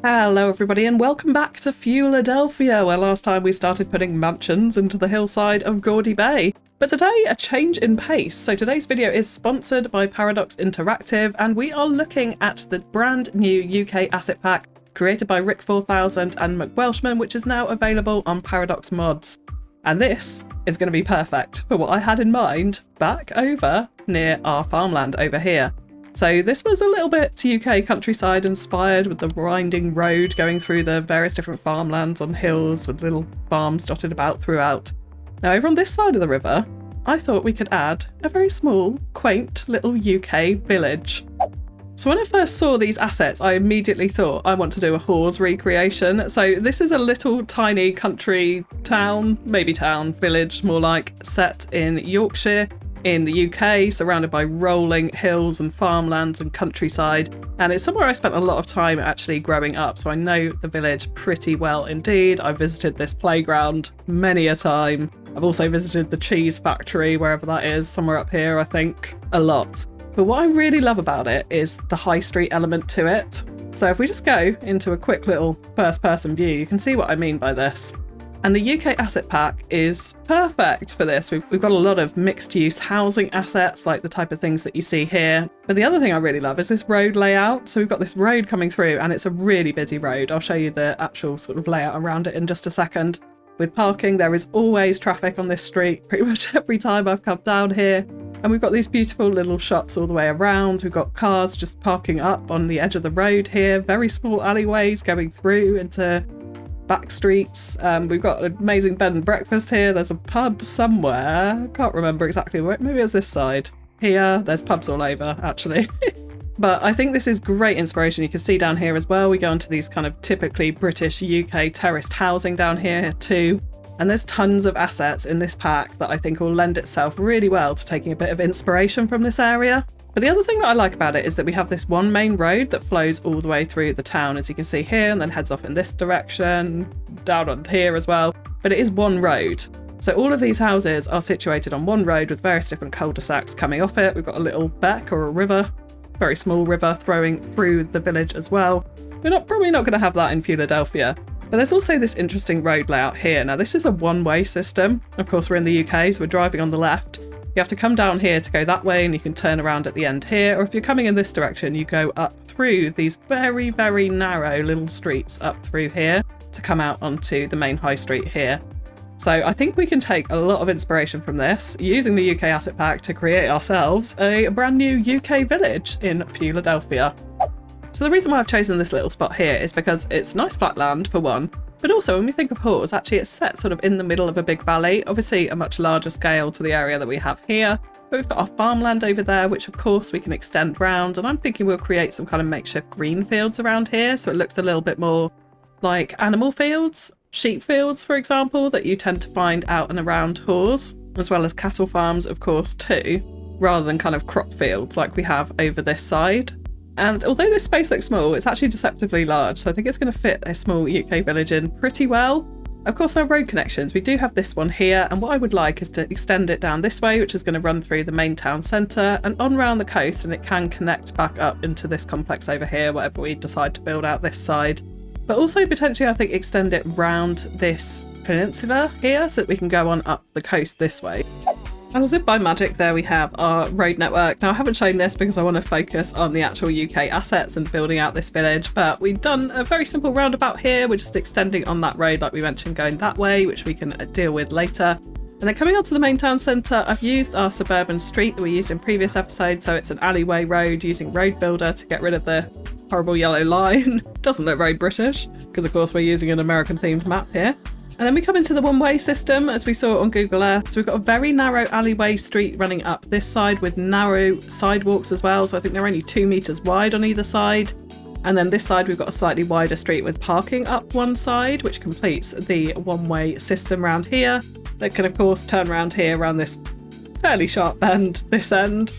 Hello everybody and welcome back to Fewladelphia, where last time we started putting mansions into the hillside of Gaudy Bay. But today, a change in pace. So today's video is sponsored by Paradox Interactive, and we are looking at the brand new UK asset pack created by Rick 4000 and McWelshman, which is now available on Paradox Mods. And this is going to be perfect for what I had in mind back over near our farmland over here. So this was a little bit UK countryside inspired, with the winding road going through the various different farmlands on hills with little farms dotted about throughout. Now over on this side of the river, I thought we could add a very small, quaint little UK village. So when I first saw these assets, I immediately thought I want to do a Hawes recreation. So this is a little tiny country town, maybe town, village more like, set in Yorkshire in the UK, surrounded by rolling hills and farmlands and countryside. And it's somewhere I spent a lot of time actually growing up, so I know the village pretty well indeed. I've visited this playground many a time. I've also visited the cheese factory, wherever that is, somewhere up here, I think, a lot. But what I really love about it is the high street element to it. So if we just go into a quick little first person view, you can see what I mean by this. And the UK asset pack is perfect for this. We've got a lot of mixed use housing assets, like the type of things that you see here. But the other thing I really love is this road layout. So we've got this road coming through and it's a really busy road. I'll show you the actual sort of layout around it in just a second. With parking, there is always traffic on this street pretty much every time I've come down here. And we've got these beautiful little shops all the way around. We've got cars just parking up on the edge of the road here. Very small alleyways going through into back streets. We've got an amazing bed and breakfast here. There's a pub somewhere. I can't remember exactly where. Maybe it's this side. Here, there's pubs all over, actually. But I think this is great inspiration. You can see down here as well, we go into these kind of typically British UK terraced housing down here too. And there's tons of assets in this pack that I think will lend itself really well to taking a bit of inspiration from this area. But the other thing that I like about it is that we have this one main road that flows all the way through the town, as you can see here, and then heads off in this direction, down on here as well. But it is one road. So all of these houses are situated on one road with various different cul-de-sacs coming off it. We've got a little beck or a river, very small river, throwing through the village as well. We're probably not going to have that in Fewladelphia. But there's also this interesting road layout here. Now this is a one-way system. Of course we're in the UK, so we're driving on the left. You have to come down here to go that way, and you can turn around at the end here. Or if you're coming in this direction, you go up through these very, very narrow little streets up through here to come out onto the main high street here. So I think we can take a lot of inspiration from this, using the UK asset pack to create ourselves a brand new UK village in Fewladelphia. So the reason why I've chosen this little spot here is because it's nice flat land for one, but also when we think of Hawes, actually it's set sort of in the middle of a big valley, obviously a much larger scale to the area that we have here. But we've got our farmland over there, which of course we can extend round, and I'm thinking we'll create some kind of makeshift green fields around here, so it looks a little bit more like animal fields, sheep fields for example, that you tend to find out and around Hawes, as well as cattle farms of course too, rather than kind of crop fields like we have over this side. And although this space looks small, it's actually deceptively large, so I think it's going to fit a small UK village in pretty well. Of course, our road connections, we do have this one here, and what I would like is to extend it down this way, which is going to run through the main town centre and on round the coast, and it can connect back up into this complex over here, whatever we decide to build out this side. But also potentially, I think, extend it round this peninsula here so that we can go on up the coast this way. And as if by magic, there we have our road network. Now I haven't shown this because I want to focus on the actual UK assets and building out this village, but we've done a very simple roundabout here. We're just extending on that road like we mentioned, going that way, which we can deal with later. And then coming onto the main town centre, I've used our suburban street that we used in previous episodes, so it's an alleyway road using Road Builder to get rid of the horrible yellow line. Doesn't look very British, because of course we're using an American themed map here. And then we come into the one-way system, as we saw on Google Earth. So we've got a very narrow alleyway street running up this side with narrow sidewalks as well. So I think they're only 2 meters wide on either side. And then this side, we've got a slightly wider street with parking up one side, which completes the one-way system around here. That can, of course, turn around here around this fairly sharp bend this end.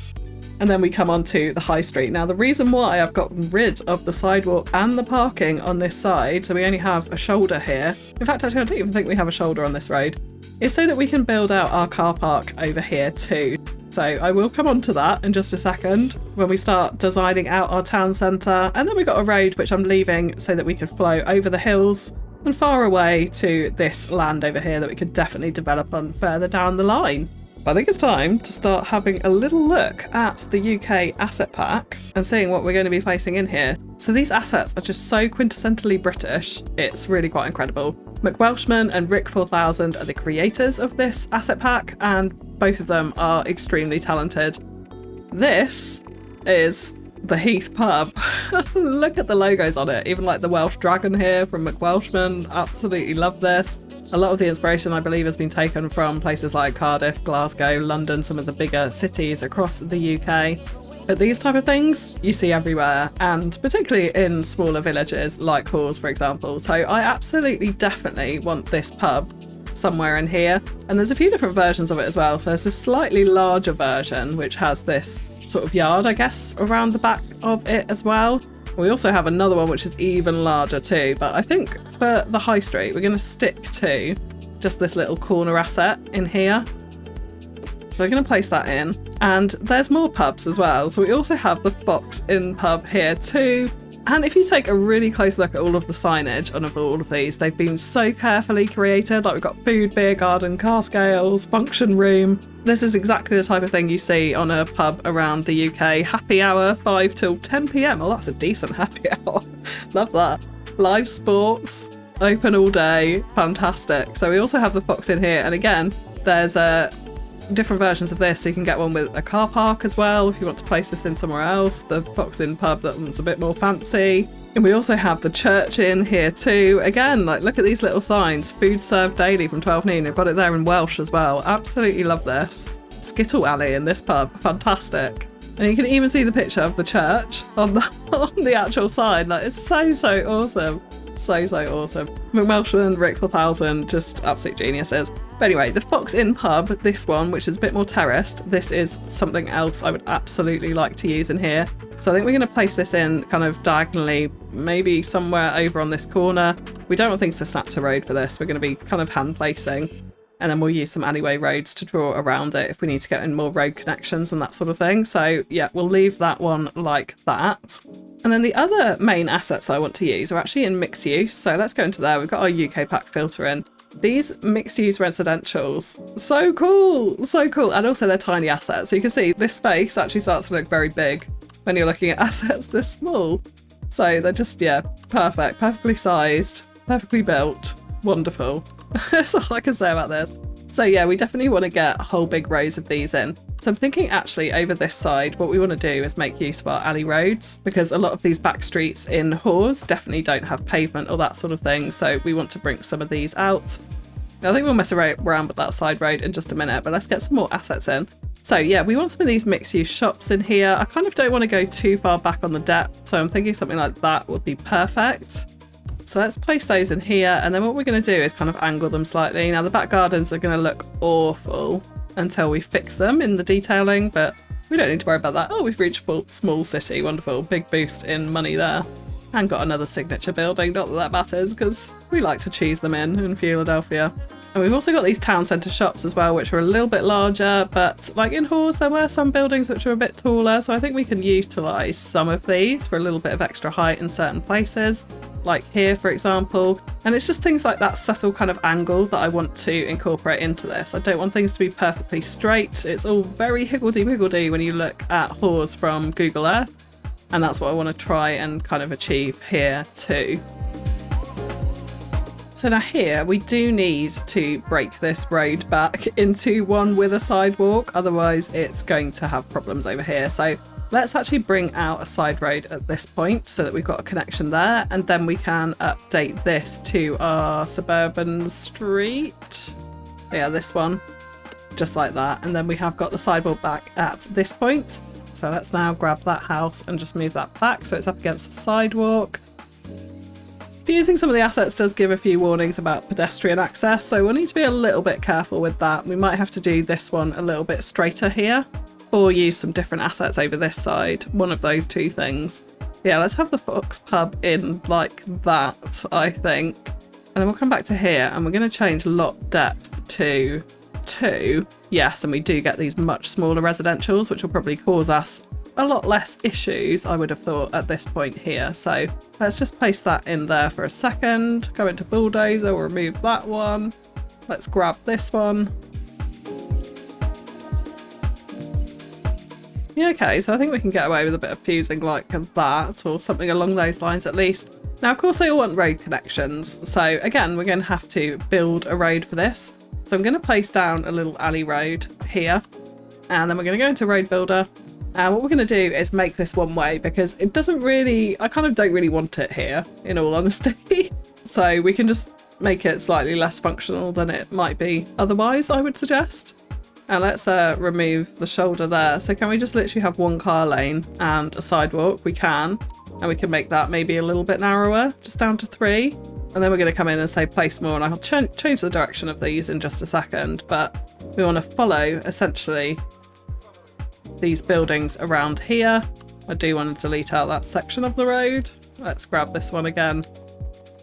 And then we come onto the high street. Now, the reason why I've gotten rid of the sidewalk and the parking on this side, so we only have a shoulder here. In fact, actually, I don't even think we have a shoulder on this road, is so that we can build out our car park over here too. So I will come on to that in just a second when we start designing out our town centre. And then we've got a road which I'm leaving so that we can flow over the hills and far away to this land over here that we could definitely develop on further down the line. But I think it's time to start having a little look at the UK asset pack and seeing what we're going to be placing in here. So these assets are just so quintessentially British, it's really quite incredible. McWelshman and Rick 4000 are the creators of this asset pack, and both of them are extremely talented. This is the Heath pub. Look at the logos on it, even like the Welsh dragon here from McWelshman. Absolutely love this. A lot of the inspiration, I believe, has been taken from places like Cardiff, Glasgow, London, some of the bigger cities across the UK. But these type of things you see everywhere, and particularly in smaller villages like Hawes, for example. So I absolutely definitely want this pub somewhere in here. And there's a few different versions of it as well. So there's a slightly larger version which has this sort of yard, I guess, around the back of it as well. We also have another one which is even larger too, but I think for the high street we're going to stick to just this little corner asset in here. So we're going to place that in, and there's more pubs as well. So we also have the Fox Inn pub here too. And if you take a really close look at all of the signage on all of these, they've been so carefully created. Like we've got food, beer garden, car scales, function room. This is exactly the type of thing you see on a pub around the UK. Happy hour, 5 till 10 PM. Oh, that's a decent happy hour. Love that. Live sports, open all day. Fantastic. So we also have the Fox Inn here. And again, there's different versions of this, so you can get one with a car park as well if you want to place this in somewhere else. The Fox Inn pub, that one's a bit more fancy. And we also have the Church Inn here too. Again, like look at these little signs, food served daily from 12 noon. They've got it there in Welsh as well. Absolutely love this. Skittle Alley in this pub, fantastic. And you can even see the picture of the church on the actual sign. Like it's so awesome. So awesome. McWelshman, Rick 4000, just absolute geniuses. But anyway, the Fox Inn pub, this one, which is a bit more terraced, this is something else I would absolutely like to use in here. So I think we're going to place this in kind of diagonally, maybe somewhere over on this corner. We don't want things to snap to road for this. We're going to be kind of hand placing, and then we'll use some alleyway roads to draw around it if we need to get in more road connections and that sort of thing. So yeah, we'll leave that one like that. And then the other main assets I want to use are actually in mixed use. So let's go into there. We've got our UK pack filter in. These mixed use residentials, so cool, so cool. And also they're tiny assets. So you can see this space actually starts to look very big when you're looking at assets this small. So they're just, yeah, perfect, perfectly sized, perfectly built, wonderful. That's all I can say about this. So yeah, we definitely want to get whole big rows of these in. So I'm thinking actually over this side, what we want to do is make use of our alley roads, because a lot of these back streets in Hawes definitely don't have pavement or that sort of thing. So we want to bring some of these out. I think we'll mess around with that side road in just a minute, but let's get some more assets in. So yeah, we want some of these mixed use shops in here. I kind of don't want to go too far back on the depth. So I'm thinking something like that would be perfect. So let's place those in here, and then what we're going to do is kind of angle them slightly. Now the back gardens are going to look awful until we fix them in the detailing, but we don't need to worry about that. Oh, we've reached full small city, wonderful, big boost in money there. And got another signature building, not that that matters because we like to cheese them in Fewladelphia. And we've also got these town centre shops as well, which are a little bit larger, but like in Hawes there were some buildings which are a bit taller, so I think we can utilise some of these for a little bit of extra height in certain places, like here for example. And it's just things like that subtle kind of angle that I want to incorporate into this. I don't want things to be perfectly straight. It's all very higgledy-piggledy when you look at Hawes from Google Earth, and that's what I want to try and kind of achieve here too. So now here we do need to break this road back into one with a sidewalk, otherwise it's going to have problems over here. So let's actually bring out a side road at this point so that we've got a connection there, and then we can update this to our suburban street. Yeah, this one, just like that. And then we have got the sidewalk back at this point. So let's now grab that house and just move that back so it's up against the sidewalk. Using some of the assets does give a few warnings about pedestrian access, so we'll need to be a little bit careful with that. We might have to do this one a little bit straighter here, or use some different assets over this side, one of those two things. Yeah, let's have the Fox pub in like that, I think. And then we'll come back to here and we're going to change lot depth to 2, yes, and we do get these much smaller residentials, which will probably cause us a lot less issues, I would have thought, at this point here. So let's just place that in there for a second. Go into Bulldozer, we'll remove that one. Let's grab this one. Yeah, okay, so I think we can get away with a bit of fusing like that, or something along those lines at least. Now, of course, they all want road connections. So again, we're going to have to build a road for this. So I'm going to place down a little alley road here, and then we're going to go into Road Builder. And what we're going to do is make this one way, because it doesn't really, I kind of don't really want it here, in all honesty. So we can just make it slightly less functional than it might be otherwise, I would suggest. And let's remove the shoulder there. So can we just literally have one car lane and a sidewalk? We can. And we can make that maybe a little bit narrower, just down to 3. And then we're going to come in and say place more, and I'll change the direction of these in just a second. But we want to follow, essentially, these buildings around here. I do want to delete out that section of the road. Let's grab this one again.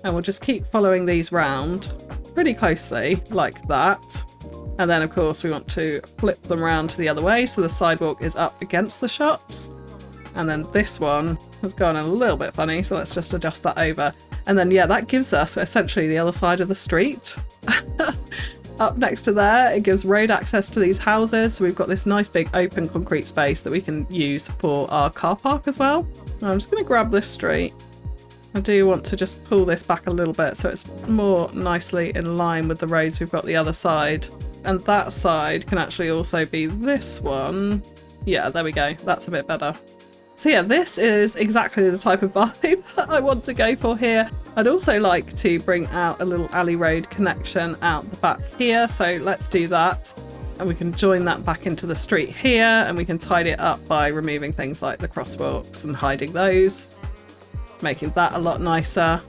And we'll just keep following these round pretty closely, like that. And then, of course, we want to flip them around to the other way, so the sidewalk is up against the shops. And then this one has gone a little bit funny, so let's just adjust that over. And then, yeah, that gives us essentially the other side of the street. Up next to there, it gives road access to these houses. So we've got this nice big open concrete space that we can use for our car park as well. I'm just going to grab this street. I do want to just pull this back a little bit so it's more nicely in line with the roads we've got the other side. And that side can actually also be this one. Yeah, there we go. That's a bit better. So yeah, this is exactly the type of vibe that I want to go for here. I'd also like to bring out a little alley road connection out the back here. So let's do that. And we can join that back into the street here, and we can tidy it up by removing things like the crosswalks and hiding those, making that a lot nicer.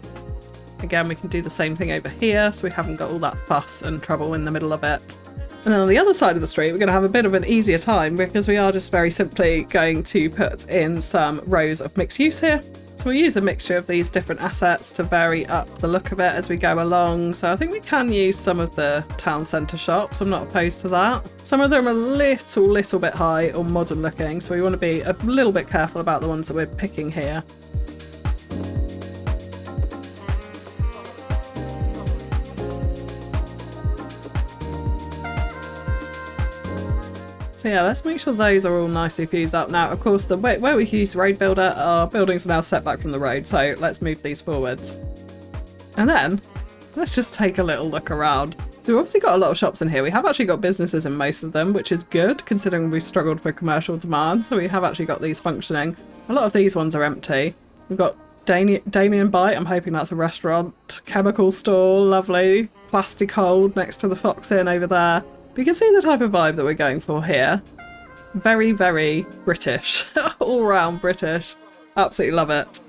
Again, we can do the same thing over here, so we haven't got all that fuss and trouble in the middle of it. And then on the other side of the street, we're going to have a bit of an easier time, because we are just very simply going to put in some rows of mixed use here. So we'll use a mixture of these different assets to vary up the look of it as we go along. So I think we can use some of the town centre shops. I'm not opposed to that. Some of them are a little bit high or modern looking, so we want to be a little bit careful about the ones that we're picking here. So yeah, let's make sure those are all nicely fused up. Now, of course, the way where we use Road Builder, our buildings are now set back from the road, so let's move these forwards. And then, let's just take a little look around. So we've obviously got a lot of shops in here. We have actually got businesses in most of them, which is good, considering we've struggled for commercial demand, so we have actually got these functioning. A lot of these ones are empty. We've got Damien Bite, I'm hoping that's a restaurant. Chemical store, lovely. Plastic Hold next to the Fox Inn over there. But you can see the type of vibe that we're going for here. Very, very British. All round British. Absolutely love it.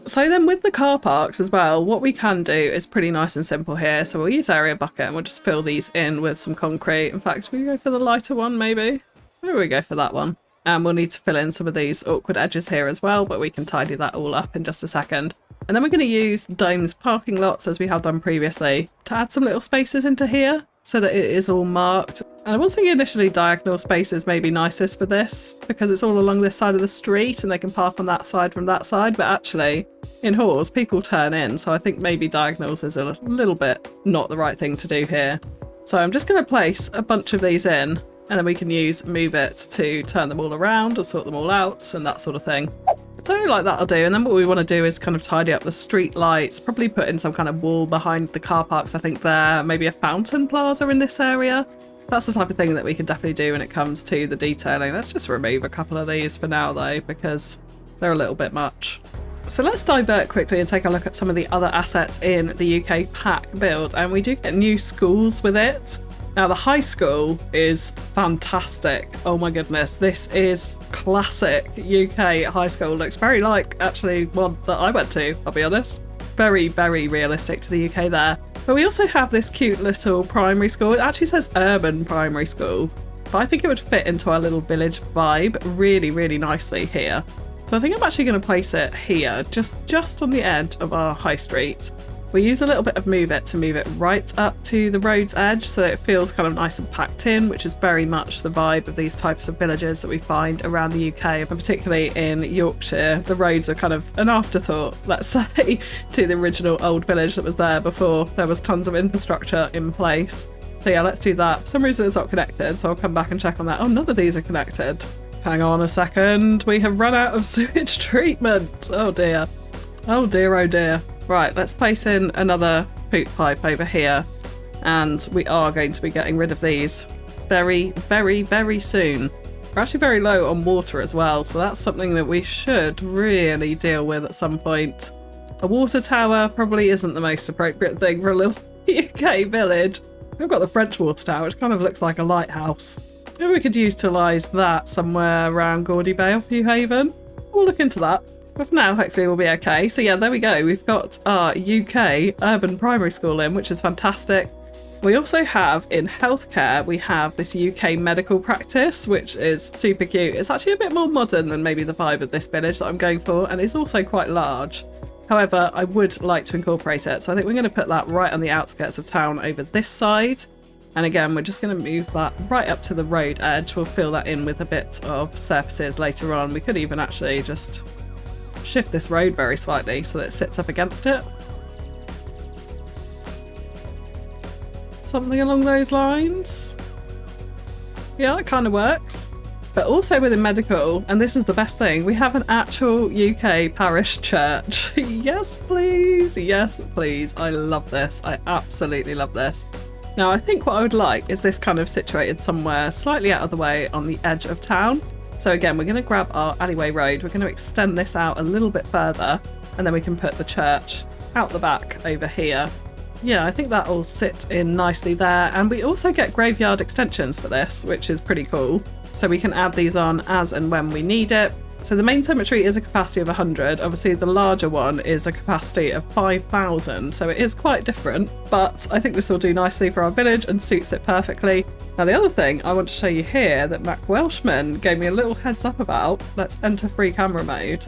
So then with the car parks as well, what we can do is pretty nice and simple here. So we'll use Area Bucket and we'll just fill these in with some concrete. In fact, we go for the lighter one maybe? Maybe we go for that one. And we'll need to fill in some of these awkward edges here as well, but we can tidy that all up in just a second. And then we're going to use Dome's parking lots, as we have done previously, to add some little spaces into here so that it is all marked. And I was thinking initially diagonal spaces may be nicest for this, because it's all along this side of the street and they can park on that side from that side, but actually in Hawes people turn in, so I think maybe diagonals is a little bit not the right thing to do here. So I'm just going to place a bunch of these in, and then we can use Move It to turn them all around or sort them all out and that sort of thing. So like that'll do. And then what we want to do is kind of tidy up the street lights, probably put in some kind of wall behind the car parks, I think there, maybe a fountain plaza in this area. That's the type of thing that we can definitely do when it comes to the detailing. Let's just remove a couple of these for now though, because they're a little bit much. So let's divert quickly and take a look at some of the other assets in the UK pack build, and we do get new schools with it. Now the high school is fantastic. Oh my goodness, this is classic UK high school. Looks very like actually one that I went to, I'll be honest. Very, very realistic to the UK there. But we also have this cute little primary school. It actually says urban primary school, but I think it would fit into our little village vibe really, really nicely here. So I think I'm actually going to place it here, just on the edge of our high street. We use a little bit of Move It to move it right up to the road's edge so that it feels kind of nice and packed in, which is very much the vibe of these types of villages that we find around the UK, and particularly in Yorkshire. The roads are kind of an afterthought, let's say, to the original old village that was there before there was tons of infrastructure in place. So yeah, let's do that. For some reason it's not connected, so I'll come back and check on that. Oh, none of these are connected. Hang on a second. We have run out of sewage treatment. Oh dear. Oh dear, oh dear. Right, let's place in another poop pipe over here, and we are going to be getting rid of these very, very, very soon. We're actually very low on water as well, so that's something that we should really deal with at some point. A water tower probably isn't the most appropriate thing for a little UK village. We've got the French water tower, which kind of looks like a lighthouse. Maybe we could utilise that somewhere around Gaudy Bay or Fewhaven. We'll look into that. But for now, hopefully we'll be okay. So yeah, there we go. We've got our UK urban primary school in, which is fantastic. We also have, in healthcare, we have this UK medical practice, which is super cute. It's actually a bit more modern than maybe the vibe of this village that I'm going for, and it's also quite large. However, I would like to incorporate it, so I think we're going to put that right on the outskirts of town over this side. And again, we're just going to move that right up to the road edge. We'll fill that in with a bit of surfaces later on. We could even actually just shift this road very slightly so that it sits up against it. Something along those lines. Yeah, that kind of works. But also within medical, and this is the best thing, we have an actual UK parish church. Yes, please. Yes, please. I love this. I absolutely love this. Now, I think what I would like is this kind of situated somewhere slightly out of the way on the edge of town. So again, we're going to grab our alleyway road, we're going to extend this out a little bit further, and then we can put the church out the back over here. Yeah, I think that'll sit in nicely there. And we also get graveyard extensions for this, which is pretty cool. So we can add these on as and when we need it. So the main cemetery is a capacity of 100. Obviously the larger one is a capacity of 5,000. So it is quite different, but I think this will do nicely for our village and suits it perfectly. Now the other thing I want to show you here that Mac Welshman gave me a little heads up about, let's enter free camera mode.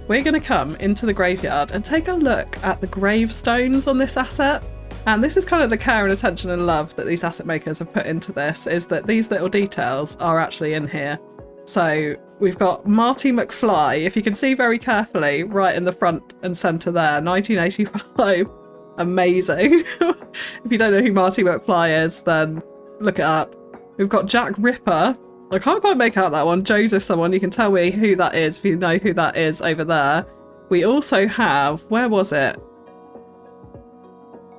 We're going to come into the graveyard and take a look at the gravestones on this asset. And this is kind of the care and attention and love that these asset makers have put into this, is that these little details are actually in here. So we've got Marty McFly, if you can see very carefully, right in the front and centre there, 1985. Amazing. If you don't know who Marty McFly is, then look it up. We've got Jack Ripper. I can't quite make out that one. Joseph someone, you can tell me who that is if you know who that is over there. We also have, where was it?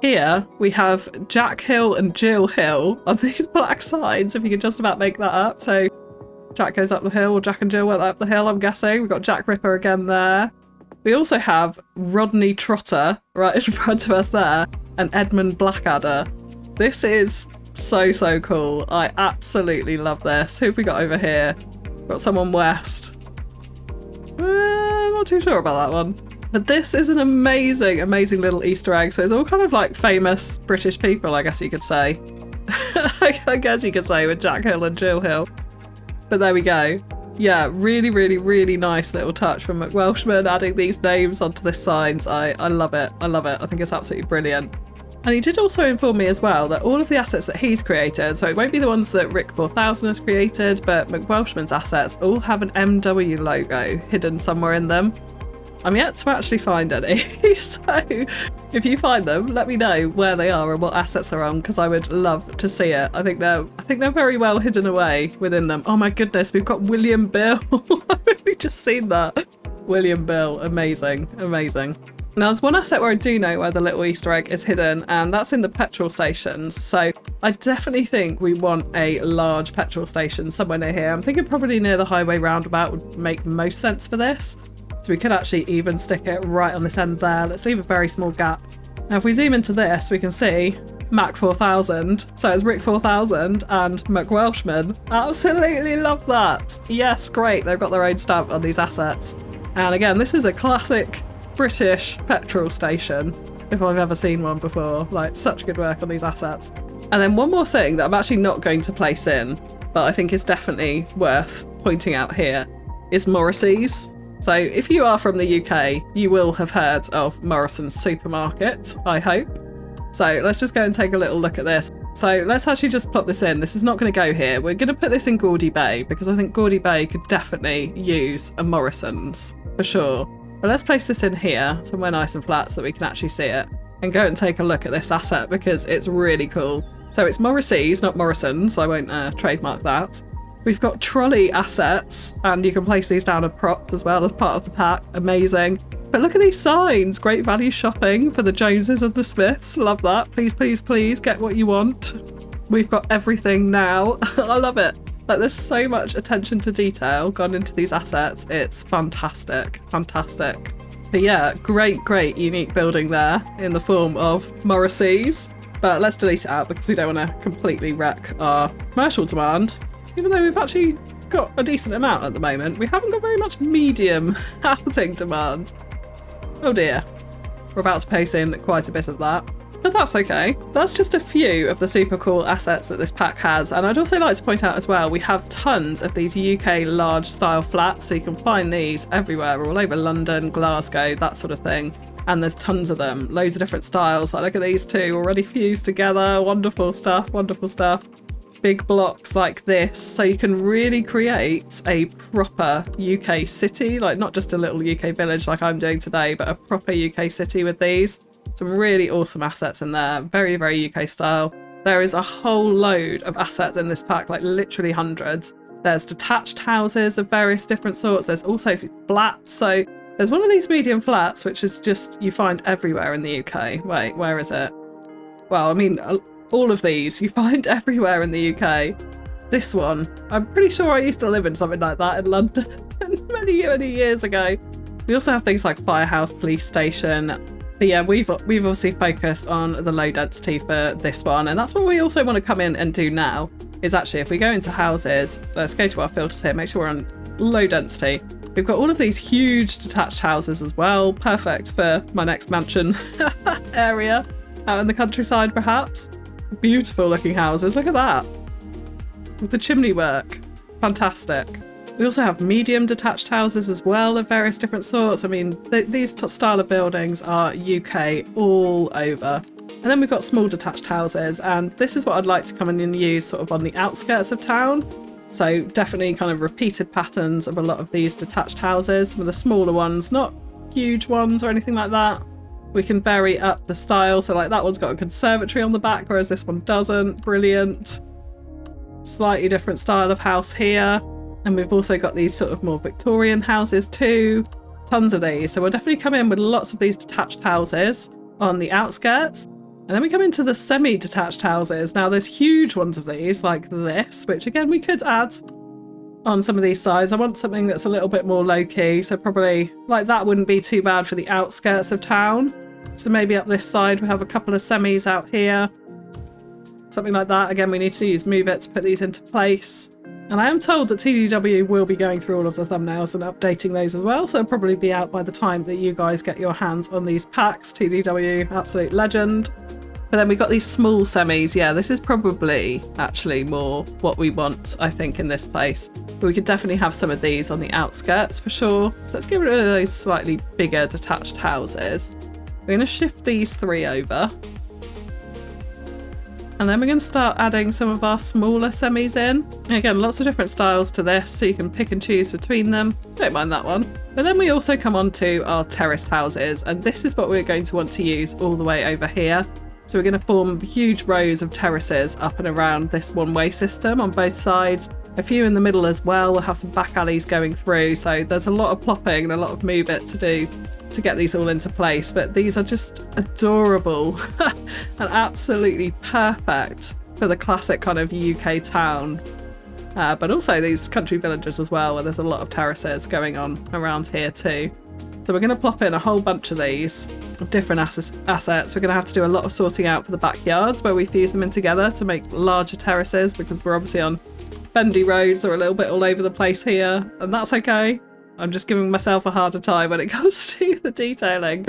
Here we have Jack Hill and Jill Hill on these black signs, if you can just about make that up. So Jack goes up the hill, or Jack and Jill went up the hill, I'm guessing. We've got Jack Ripper again there. We also have Rodney Trotter right in front of us there, and Edmund Blackadder. This is so cool. I absolutely love this. Who have we got over here? Got someone west. Not too sure about that one. But this is an amazing little Easter egg. So it's all kind of like famous British people, I guess you could say. I guess you could say, with Jack Hill and Jill Hill. But there we go. Yeah, really nice little touch from McWelshman adding these names onto the signs. I love it. I love it. I think it's absolutely brilliant. And he did also inform me as well that all of the assets that he's created, so it won't be the ones that Rick 4000 has created, but McWelshman's assets all have an MW logo hidden somewhere in them. I'm yet to actually find any, so if you find them, let me know where they are and what assets they're on, because I would love to see it. I think they're very well hidden away within them. Oh my goodness, we've got William Bill. I've only just seen that. William Bill, amazing. Now there's one asset where I do know where the little Easter egg is hidden, and that's in the petrol stations. So I definitely think we want a large petrol station somewhere near here. I'm thinking probably near the highway roundabout would make most sense for this. So we could actually even stick it right on this end there. Let's leave a very small gap. Now if we zoom into this, we can see Mac 4000. So it's Rick 4000 and Mac Welshman. Absolutely love that. Yes, great. They've got their own stamp on these assets. And again, this is a classic British petrol station, if I've ever seen one before. Like, such good work on these assets. And then one more thing that I'm actually not going to place in, but I think is definitely worth pointing out here, is Morrissey's. So if you are from the UK, you will have heard of Morrison's Supermarket, I hope. So let's just go and take a little look at this. So let's actually just put this in. This is not going to go here. We're going to put this in Gaudy Bay because I think Gaudy Bay could definitely use a Morrison's for sure. But let's place this in here, somewhere nice and flat so that we can actually see it, and go and take a look at this asset because it's really cool. So it's Morrissey's, not Morrison's, so I won't trademark that. We've got trolley assets, and you can place these down as props as well as part of the pack. Amazing. But look at these signs. Great value shopping for the Joneses and the Smiths. Love that. Please, please, please get what you want. We've got everything now. I love it. Like, there's so much attention to detail gone into these assets. It's fantastic. Fantastic. But yeah, great, great unique building there in the form of Morrissey's. But let's delete it out because we don't want to completely wreck our commercial demand. Even though we've actually got a decent amount at the moment, we haven't got very much medium housing demand. Oh dear. We're about to pace in quite a bit of that. But that's okay. That's just a few of the super cool assets that this pack has. And I'd also like to point out as well, we have tons of these UK large style flats. So you can find these everywhere, all over London, Glasgow, that sort of thing. And there's tons of them, loads of different styles. Like, look at these two already fused together. Wonderful stuff, wonderful stuff. Big blocks like this, so you can really create a proper UK city, like not just a little UK village like I'm doing today, but a proper UK city with these. Some really awesome assets in there, very, very UK style. There is a whole load of assets in this pack, like literally hundreds. There's detached houses of various different sorts. There's also flats. So there's one of these medium flats, which is just, you find everywhere in the UK. Wait, where is it? Well, I mean, all of these you find everywhere in the UK. This one, I'm pretty sure I used to live in something like that in London many, many years ago. We also have things like firehouse, police station. But yeah, we've obviously focused on the low density for this one, and that's what we also want to come in and do now, is actually if we go into houses, let's go to our filters here, make sure we're on low density. We've got all of these huge detached houses as well, perfect for my next mansion area out in the countryside perhaps. Beautiful looking houses, look at that. With the chimney work, fantastic. We also have medium detached houses as well of various different sorts. I mean, these style of buildings are UK all over. And then we've got small detached houses, and this is what I'd like to come in and use sort of on the outskirts of town. So definitely kind of repeated patterns of a lot of these detached houses. Some of the smaller ones, not huge ones or anything like that. We can vary up the style. So like that one's got a conservatory on the back, whereas this one doesn't. Brilliant. Slightly different style of house here. And we've also got these sort of more Victorian houses too. Tons of these. So we'll definitely come in with lots of these detached houses on the outskirts. And then we come into the semi-detached houses. Now there's huge ones of these like this, which again we could add on some of these sides. I want something that's a little bit more low-key. So probably like that wouldn't be too bad for the outskirts of town. So maybe up this side we have a couple of semis out here. Something like that. Again, we need to use Move It to put these into place. And I am told that TDW will be going through all of the thumbnails and updating those as well, so they'll probably be out by the time that you guys get your hands on these packs. TDW, absolute legend. But then we've got these small semis. Yeah, this is probably actually more what we want, I think, in this place. But we could definitely have some of these on the outskirts for sure. So let's get rid of those slightly bigger detached houses. We're going to shift these three over. And then we're going to start adding some of our smaller semis in. And again, lots of different styles to this, so you can pick and choose between them. Don't mind that one. But then we also come on to our terraced houses, and this is what we're going to want to use all the way over here. So we're going to form huge rows of terraces up and around this one-way system on both sides. A few in the middle as well. We'll have some back alleys going through, so there's a lot of plopping and a lot of Move It to do to get these all into place, but these are just adorable and absolutely perfect for the classic kind of UK town, but also these country villages as well, where there's a lot of terraces going on around here too. So we're going to plop in a whole bunch of these different assets. We're going to have to do a lot of sorting out for the backyards where we fuse them in together to make larger terraces, because we're obviously on bendy roads or a little bit all over the place here, and that's okay. I'm just giving myself a harder time when it comes to the detailing,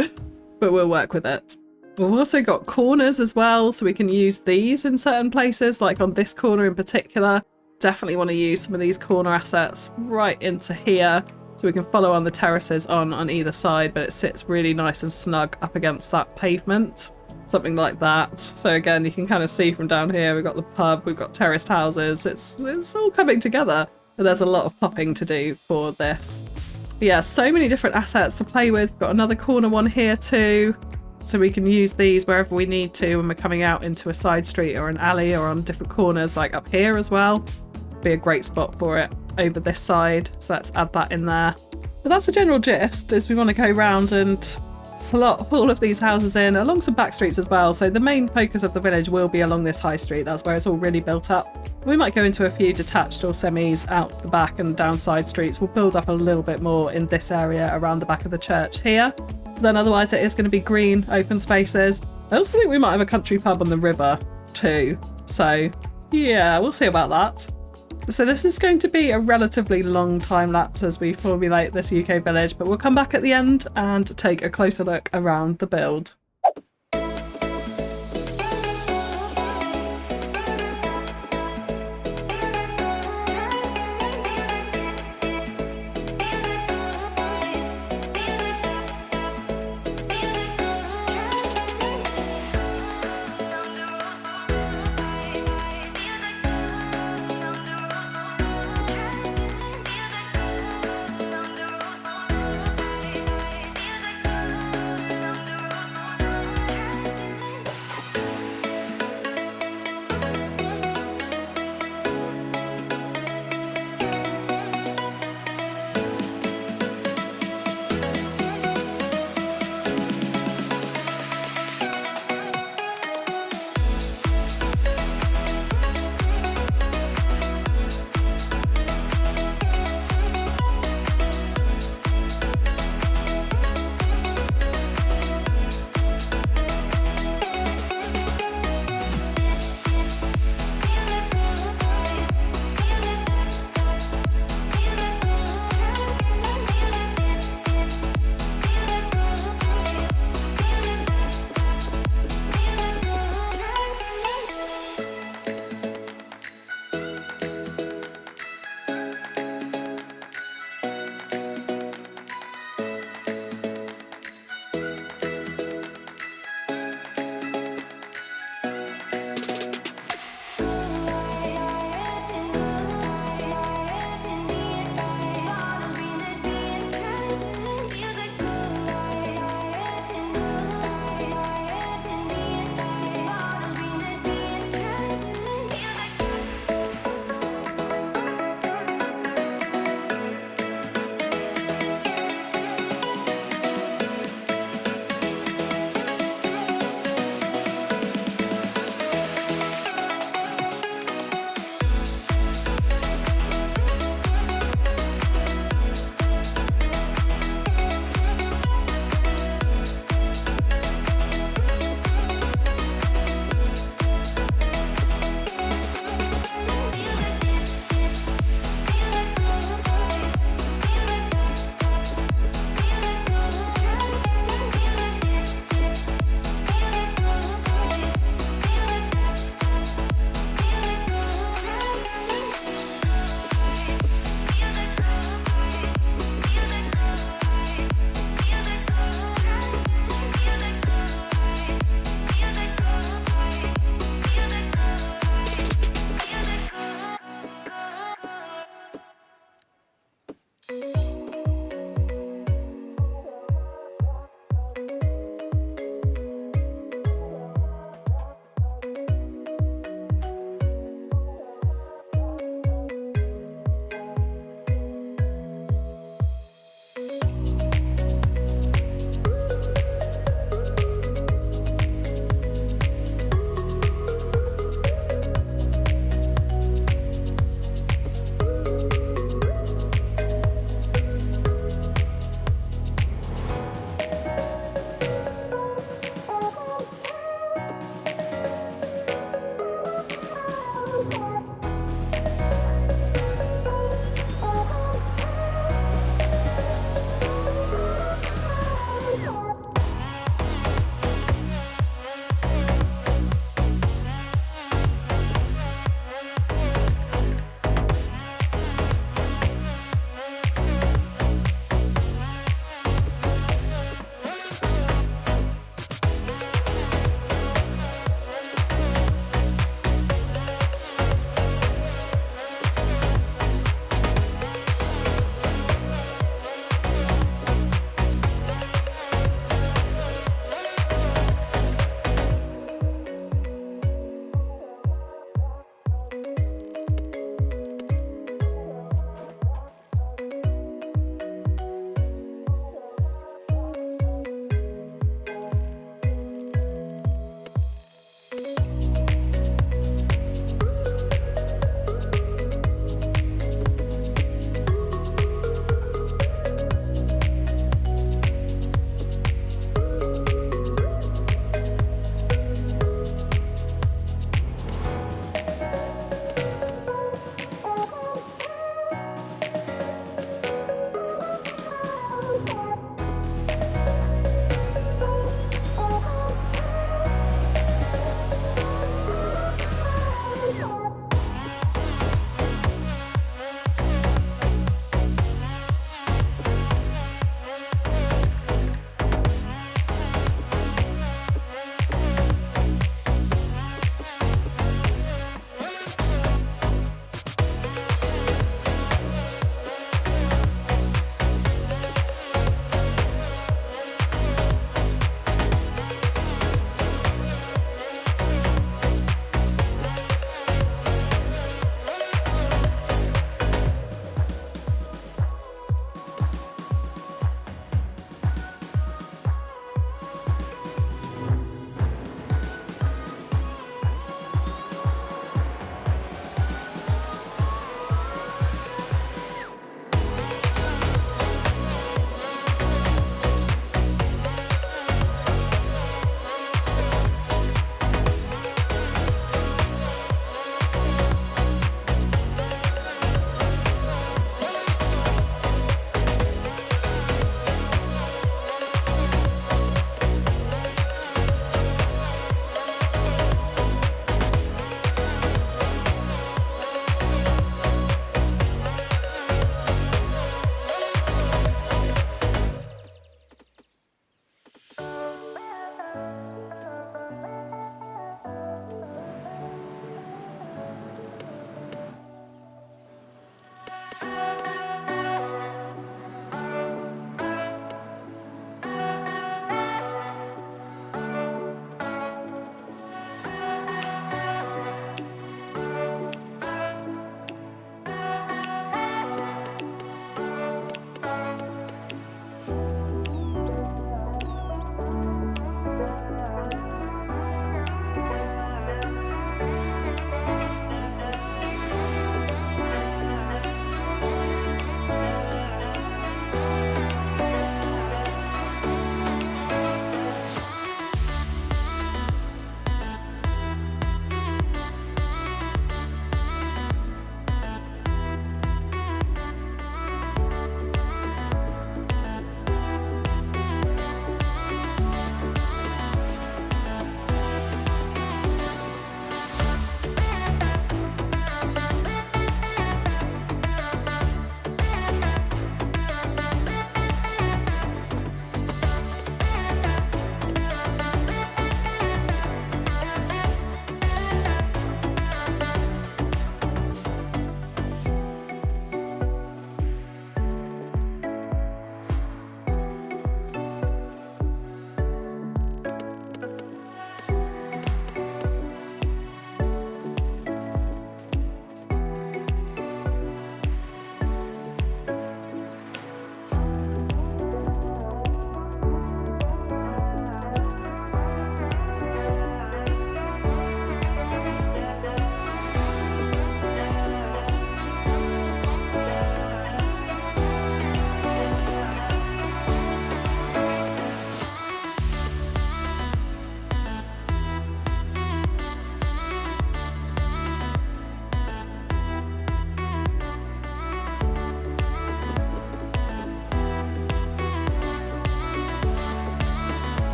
but we'll work with it. We've also got corners as well, so we can use these in certain places, like on this corner in particular. Definitely want to use some of these corner assets right into here. So So we can follow on the terraces on either side, but it sits really nice and snug up against that pavement. Something like that. So again, you can kind of see from down here, we've got the pub, we've got terraced houses. It's all coming together, but there's a lot of popping to do for this. But yeah, so many different assets to play with. We've got another corner one here too, so we can use these wherever we need to when we're coming out into a side street or an alley or on different corners, like up here as well. Be a great spot for it over this side, so let's add that in there. But that's the general gist, is we want to go around and plot all of these houses in along some back streets as well. So the main focus of the village will be along this high street. That's where it's all really built up. We might go into a few detached or semis out the back and down side streets. We'll build up a little bit more in this area around the back of the church here. Then otherwise it is going to be green open spaces. I also think we might have a country pub on the river too, so yeah, we'll see about that. So this is going to be a relatively long time lapse as we formulate this UK village, but we'll come back at the end and take a closer look around the build.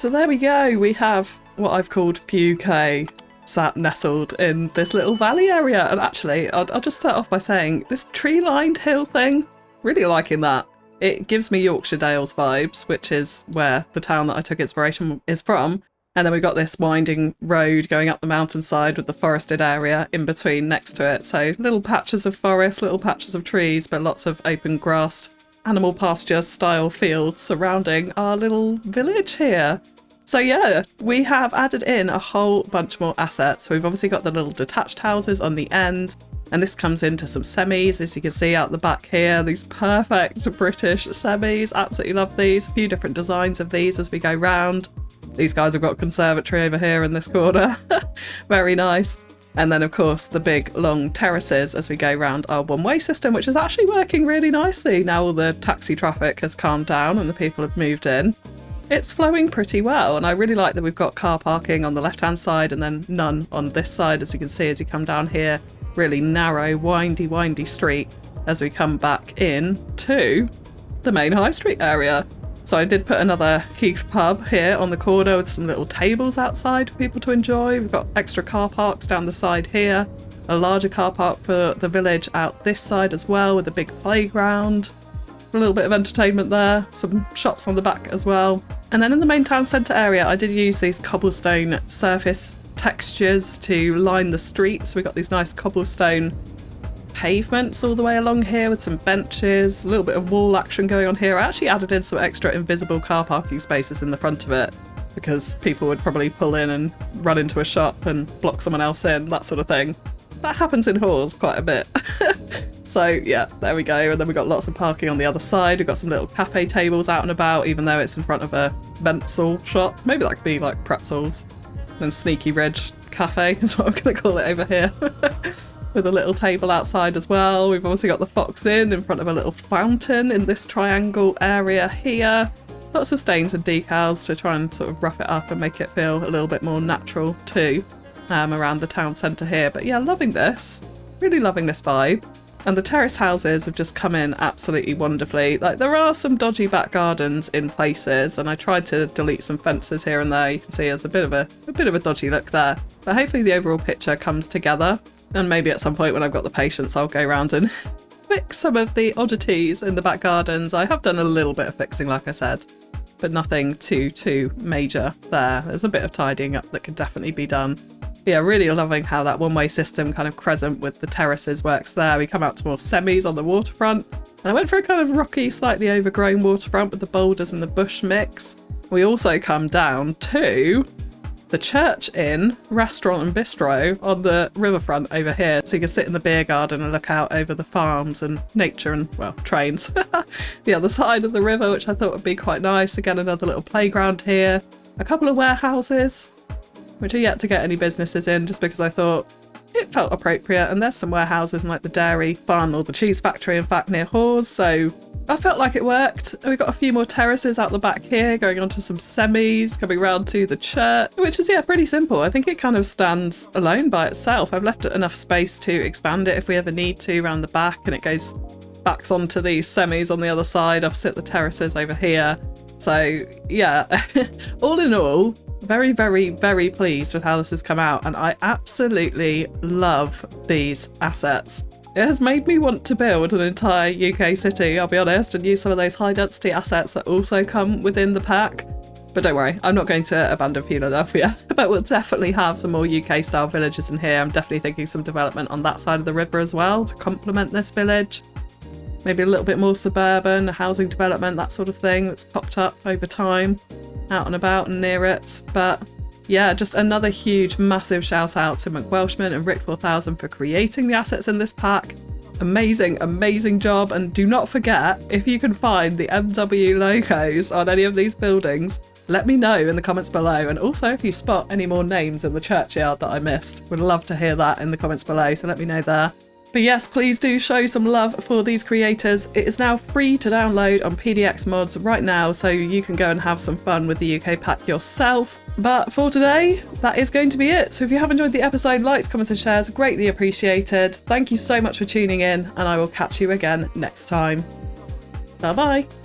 So there we go, we have what I've called FewCandy sat nestled in this little valley area. And actually, I'll just start off by saying this tree-lined hill thing, really liking that. It gives me Yorkshire Dales vibes, which is where the town that I took inspiration is from. And then we've got this winding road going up the mountainside with the forested area in between next to it. So little patches of forest, little patches of trees, but lots of open grassed animal pasture style fields surrounding our little village here. So yeah, we have added in a whole bunch more assets. So we've obviously got the little detached houses on the end, and this comes into some semis, as you can see out the back here. These perfect British semis, absolutely love these. A few different designs of these as we go round. These guys have got a conservatory over here in this corner. Very nice. And then of course the big long terraces as we go round our one-way system, which is actually working really nicely now all the taxi traffic has calmed down and the people have moved in. It's flowing pretty well, and I really like that we've got car parking on the left-hand side and then none on this side, as you can see as you come down here. Really narrow, windy street as we come back in to the main high street area. So I did put another Heath pub here on the corner with some little tables outside for people to enjoy. We've got extra car parks down the side here, a larger car park for the village out this side as well, with a big playground. A little bit of entertainment there, some shops on the back as well. And then in the main town centre area, I did use these cobblestone surface textures to line the streets. So we've got these nice cobblestone pavements all the way along here with some benches, a little bit of wall action going on here. I actually added in some extra invisible car parking spaces in the front of it because people would probably pull in and run into a shop and block someone else in, that sort of thing. That happens in halls quite a bit. So yeah, there we go. And then we've got lots of parking on the other side. We've got some little cafe tables out and about, even though it's in front of a Menzel shop. Maybe that could be like pretzels. And Sneaky Ridge Cafe is what I'm going to call it over here. With a little table outside as well. We've also got the Fox Inn in front of a little fountain in this triangle area here. Lots of stains and decals to try and sort of rough it up and make it feel a little bit more natural too, around the town centre here. But yeah, loving this. Really loving this vibe. And the terraced houses have just come in absolutely wonderfully. Like, there are some dodgy back gardens in places, and I tried to delete some fences here and there. You can see there's a bit of a dodgy look there. But hopefully the overall picture comes together. And maybe at some point when I've got the patience, I'll go around and fix some of the oddities in the back gardens. I have done a little bit of fixing, like I said, but nothing too major there. There's a bit of tidying up that could definitely be done. Yeah, really loving how that one-way system kind of crescent with the terraces works there. We come out to more semis on the waterfront. And I went for a kind of rocky, slightly overgrown waterfront with the boulders and the bush mix. We also come down to the Church Inn restaurant and bistro on the riverfront over here. So you can sit in the beer garden and look out over the farms and nature and, well, trains. The other side of the river, which I thought would be quite nice. Again, another little playground here. A couple of warehouses, which are yet to get any businesses in, just because I thought it felt appropriate. And there's some warehouses in like the dairy farm or the cheese factory, in fact, near Hawes. So I felt like it worked. And we've got a few more terraces out the back here, going on to some semis, coming round to the church, which is, yeah, pretty simple. I think it kind of stands alone by itself. I've left it enough space to expand it if we ever need to around the back, and it goes backs onto these semis on the other side, opposite the terraces over here. So yeah, all in all, very, very, very pleased with how this has come out, and I absolutely love these assets. It has made me want to build an entire UK city, I'll be honest, and use some of those high density assets that also come within the pack. But don't worry, I'm not going to abandon Fewladelphia, but we'll definitely have some more UK style villages in here. I'm definitely thinking some development on that side of the river as well to complement this village. Maybe a little bit more suburban, housing development, that sort of thing that's popped up over time, out and about and near it. But yeah, just another huge, massive shout out to McWelshman and Rick 4000 for creating the assets in this pack. Amazing, amazing job. And do not forget, if you can find the MW logos on any of these buildings, let me know in the comments below. And also if you spot any more names in the churchyard that I missed, would love to hear that in the comments below, so let me know there. But yes, please do show some love for these creators. It is now free to download on PDX mods right now, so you can go and have some fun with the UK pack yourself. But for today, that is going to be it. So if you have enjoyed the episode, likes, comments and shares, greatly appreciated. Thank you so much for tuning in, and I will catch you again next time. Bye bye.